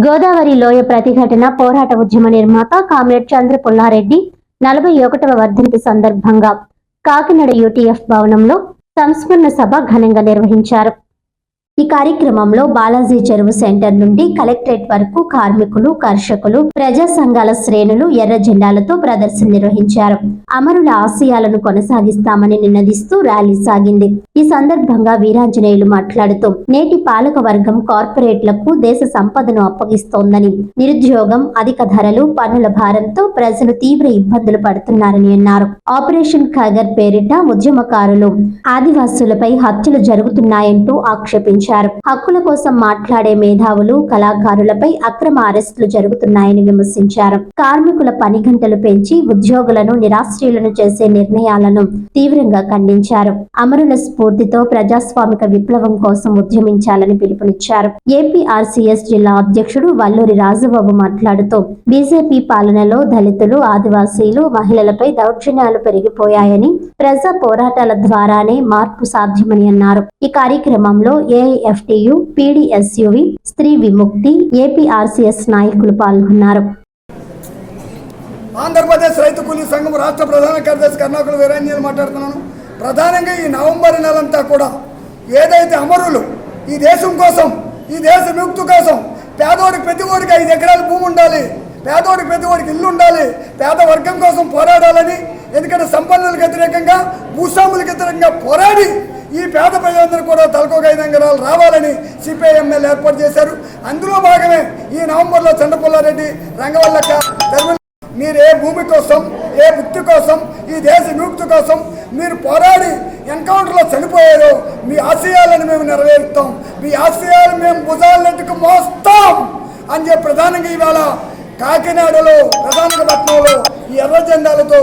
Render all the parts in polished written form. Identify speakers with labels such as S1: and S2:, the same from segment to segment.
S1: గోదావరి లోయ ప్రతిఘటన పోరాట ఉద్యమ నిర్మాత కామ్రేడ్ చంద్ర పుల్లారెడ్డి 41వ వర్ధంతి సందర్భంగా కాకినాడ యూటీఎఫ్ భవనంలో సంస్మరణ సభ ఘనంగా నిర్వహించారు. ఈ కార్యక్రమంలో బాలాజీ చెరువు సెంటర్ నుండి కలెక్టరేట్ వరకు కార్మికులు, కర్షకులు, ప్రజా సంఘాల శ్రేణులు ఎర్ర జెండాలతో ప్రదర్శన నిర్వహించారు. అమరుల ఆశయాలను కొనసాగిస్తామని నినదిస్తూ ర్యాలీ సాగింది. ఈ సందర్భంగా వీరాంజనేయులు మాట్లాడుతూ నేటి పాలక వర్గం కార్పొరేట్లకు దేశ సంపదను అప్పగిస్తోందని, నిరుద్యోగం, అధిక ధరలు, పన్నుల భారంతో ప్రజలు తీవ్ర ఇబ్బందులు పడుతున్నారని అన్నారు. ఆపరేషన్ ఖగర్ పేరిట ఉద్యమకారులు ఆదివాసులపై హత్యలు జరుగుతున్నాయంటూ ఆక్షేపించారు. హక్కుల కోసం మాట్లాడే మేధావులు, కళాకారులపై అక్రమ అరెస్టులు జరుగుతున్నాయని విమర్శించారు. కార్మికుల పని గంటలు పెంచి ఉద్యోగులను నిరాశ్రయులను చేసే నిర్ణయాలను తీవ్రంగా ఖండించారు. అమరుల స్ఫూర్తితో ప్రజాస్వామిక విప్లవం కోసం ఉద్యమించాలని పిలుపునిచ్చారు. ఏపీఆర్సీఎస్ జిల్లా అధ్యక్షుడు వల్లూరి రాజబాబు మాట్లాడుతూ బీజేపీ పాలనలో దళితులు, ఆదివాసీలు, మహిళలపై దౌర్జన్యాలు పెరిగిపోయాయని, ప్రజా పోరాటాల ద్వారానే మార్పు సాధ్యమని అన్నారు. ఈ కార్యక్రమంలో ఏఐఎఫ్టియు, పీడీఎస్యువి, స్త్రీ విముక్తి, ఏపీఆర్సీఎస్ నాయకులు పాల్గొన్నారు.
S2: ఆంధ్రప్రదేశ్ రైతు కూలీ సంఘం రాష్ట్ర ప్రధాన కార్యదర్శి కర్ణాకుల వీరాంజనేయులు మాట్లాడుతున్నాను. ప్రధానంగా ఈ నవంబర్ నెలంతా కూడా ఏదైతే అమరులు ఈ దేశం కోసం, ఈ దేశ విముక్తి కోసం, పేదోడికి ప్రతి ఓడికి 5 ఎకరాల భూమి ఉండాలి, పేదోడికి ప్రతి ఓడికి ఇల్లు ఉండాలి, పేద వర్గం కోసం పోరాడాలని, ఎందుకంటే సంపన్నులకు వ్యతిరేకంగా, భూస్వాములకు వ్యతిరేకంగా పోరాడి ఈ పేద ప్రజలందరూ కూడా తలకొక 5 ఎకరాలు రావాలని సిపిఐఎంఎల్ ఏర్పాటు చేశారు. అందులో భాగమే ఈ నవంబర్లో చంద్ర పుల్లారెడ్డి, రంగవల్ల మీరు ఏ భూమి కోసం, ఏ ముక్తి కోసం, ఈ దేశ విముక్తి కోసం మీరు పోరాడి ఎన్కౌంటర్లో చనిపోయారు. మీ ఆశయాలను మేము నెరవేరుస్తాం, మీ ఆశయాలు మేము భుజాలెట్టుకు మోస్తాం అని చెప్పి ప్రధానంగా ఇవాళ కాకినాడలో ప్రధానంగా పట్టణంలో ఈ ఎర్ర జెండాలతో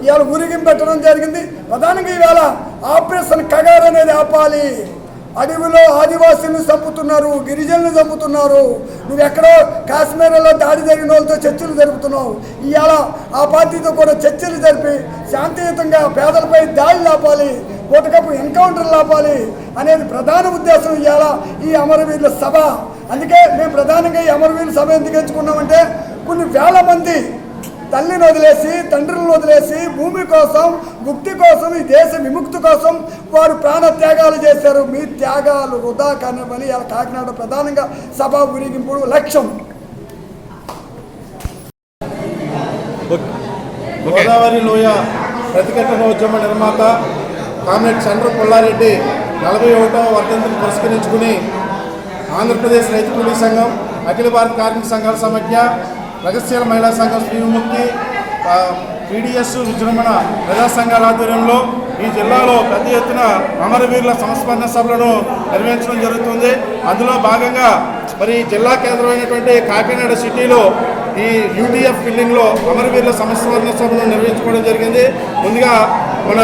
S2: ఇవాళ ఊరిగింపెట్టడం జరిగింది. ప్రధానంగా ఇవాళ ఆపరేషన్ ఖగర్ అనేది ఆపాలి. అడవిలో ఆదివాసీలను చంపుతున్నారు, గిరిజనులు చంపుతున్నారు. నువ్వు ఎక్కడో కాశ్మీర్లో దాడి జరిగిన వాళ్ళతో చర్చలు జరుపుతున్నావు. ఇవాళ ఆ పార్టీతో కూడా చర్చలు జరిపి శాంతియుతంగా పేదలపై దాడులు ఆపాలి, పూటకపు ఎన్కౌంటర్లు ఆపాలి అనేది ప్రధాన ఉద్దేశం ఇవాళ ఈ అమరవీరుల సభ. అందుకే మేము ప్రధానంగా ఈ అమరవీరుల సభ ఎందుకు ఎంచుకున్నామంటే కొన్ని వేల మంది తల్లిని వదిలేసి, తండ్రులను వదిలేసి భూమి కోసం, ముక్తి కోసం, ఈ దేశ విముక్తి కోసం వారు ప్రాణ త్యాగాలు చేశారు. మీ త్యాగాలు వృధా కానివ్వని ఇలా కాకినాడ ప్రధానంగా సభా ఊరేగింపు లక్ష్యం.
S3: గోదావరి లోయ ప్రతిఘటన ఉద్యమ నిర్మాత కామ్రేడ్ చంద్ర పుల్లారెడ్డి 41వ వర్ధంతిని పురస్కరించుకుని ఆంధ్రప్రదేశ్ రైతు కూలీ సంఘం, అఖిల భారత కార్మిక సంఘాల సమాఖ్య, ప్రగతిశీల మహిళా సంఘం, స్త్రీ విముక్తి, పీడీఎస్, విజృంభణ ప్రజా సంఘాల ఆధ్వర్యంలో ఈ జిల్లాలో పెద్ద ఎత్తున అమరవీరుల సంస్మరణ సభలను నిర్వహించడం జరుగుతుంది. అందులో భాగంగా మరి జిల్లా కేంద్రమైనటువంటి కాకినాడ సిటీలో ఈ యూటీఎఫ్ బిల్డింగ్లో అమరవీరుల సంస్మరణ సభను నిర్వహించుకోవడం జరిగింది. ముందుగా మన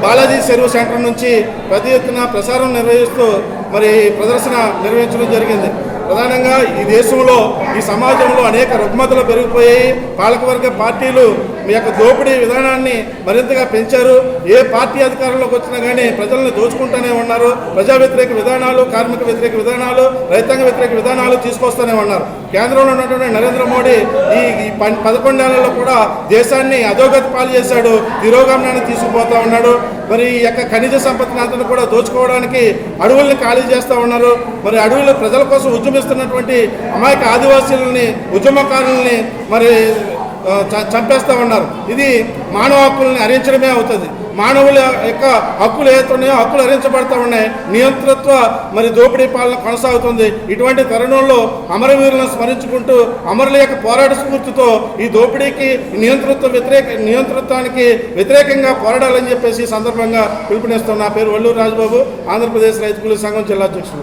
S3: బాలాజీ చెరువు సెంటర్ నుంచి పెద్ద ఎత్తున ప్రసారం నిర్వహిస్తూ మరి ప్రదర్శన నిర్వహించడం జరిగింది. ప్రధానంగా ఈ దేశంలో, ఈ సమాజంలో అనేక రుగ్మతలు పెరిగిపోయాయి. పాలకవర్గ పార్టీలు మీ యొక్క దోపిడీ విధానాన్ని మరింతగా పెంచారు. ఏ పార్టీ అధికారంలోకి వచ్చినా కానీ ప్రజలను దోచుకుంటూనే ఉన్నారు. ప్రజా వ్యతిరేక విధానాలు, కార్మిక వ్యతిరేక విధానాలు, రైతాంగ వ్యతిరేక విధానాలు తీసుకొస్తూనే ఉన్నారు. కేంద్రంలో ఉన్నటువంటి నరేంద్ర మోడీ ఈ 11 నెలల్లో కూడా దేశాన్ని అధోగతి పాలు చేశాడు, తిరోగమనాన్ని తీసుకుపోతూ ఉన్నాడు. మరి ఈ యొక్క ఖనిజ సంపత్తిని అంతా కూడా దోచుకోవడానికి అడవుల్ని ఖాళీ చేస్తూ ఉన్నారు. మరి అడవులు ప్రజల కోసం ఉద్యమిస్తున్నటువంటి అమాయక ఆదివాసీలని, ఉద్యమకారుల్ని మరి చంపేస్తూ ఉన్నారు. ఇది మానవ హక్కుల్ని హరించడమే అవుతుంది. మానవుల యొక్క హక్కులు ఏతున్నాయో హక్కులు హరించబడుతూ ఉన్నాయి. నియంతృత్వ మరి దోపిడీ పాలన కొనసాగుతుంది. ఇటువంటి తరుణంలో అమరవీరులను స్మరించుకుంటూ అమరుల యొక్క పోరాట స్ఫూర్తితో ఈ దోపిడీకి, నియంతృత్వానికి వ్యతిరేకంగా పోరాడాలని చెప్పేసి సందర్భంగా పిలుపునిస్తాం. నా పేరు వల్లూరి రాజబాబు, ఆంధ్రప్రదేశ్ రైతు కూలీ సంఘం జిల్లా అధ్యక్షుడు.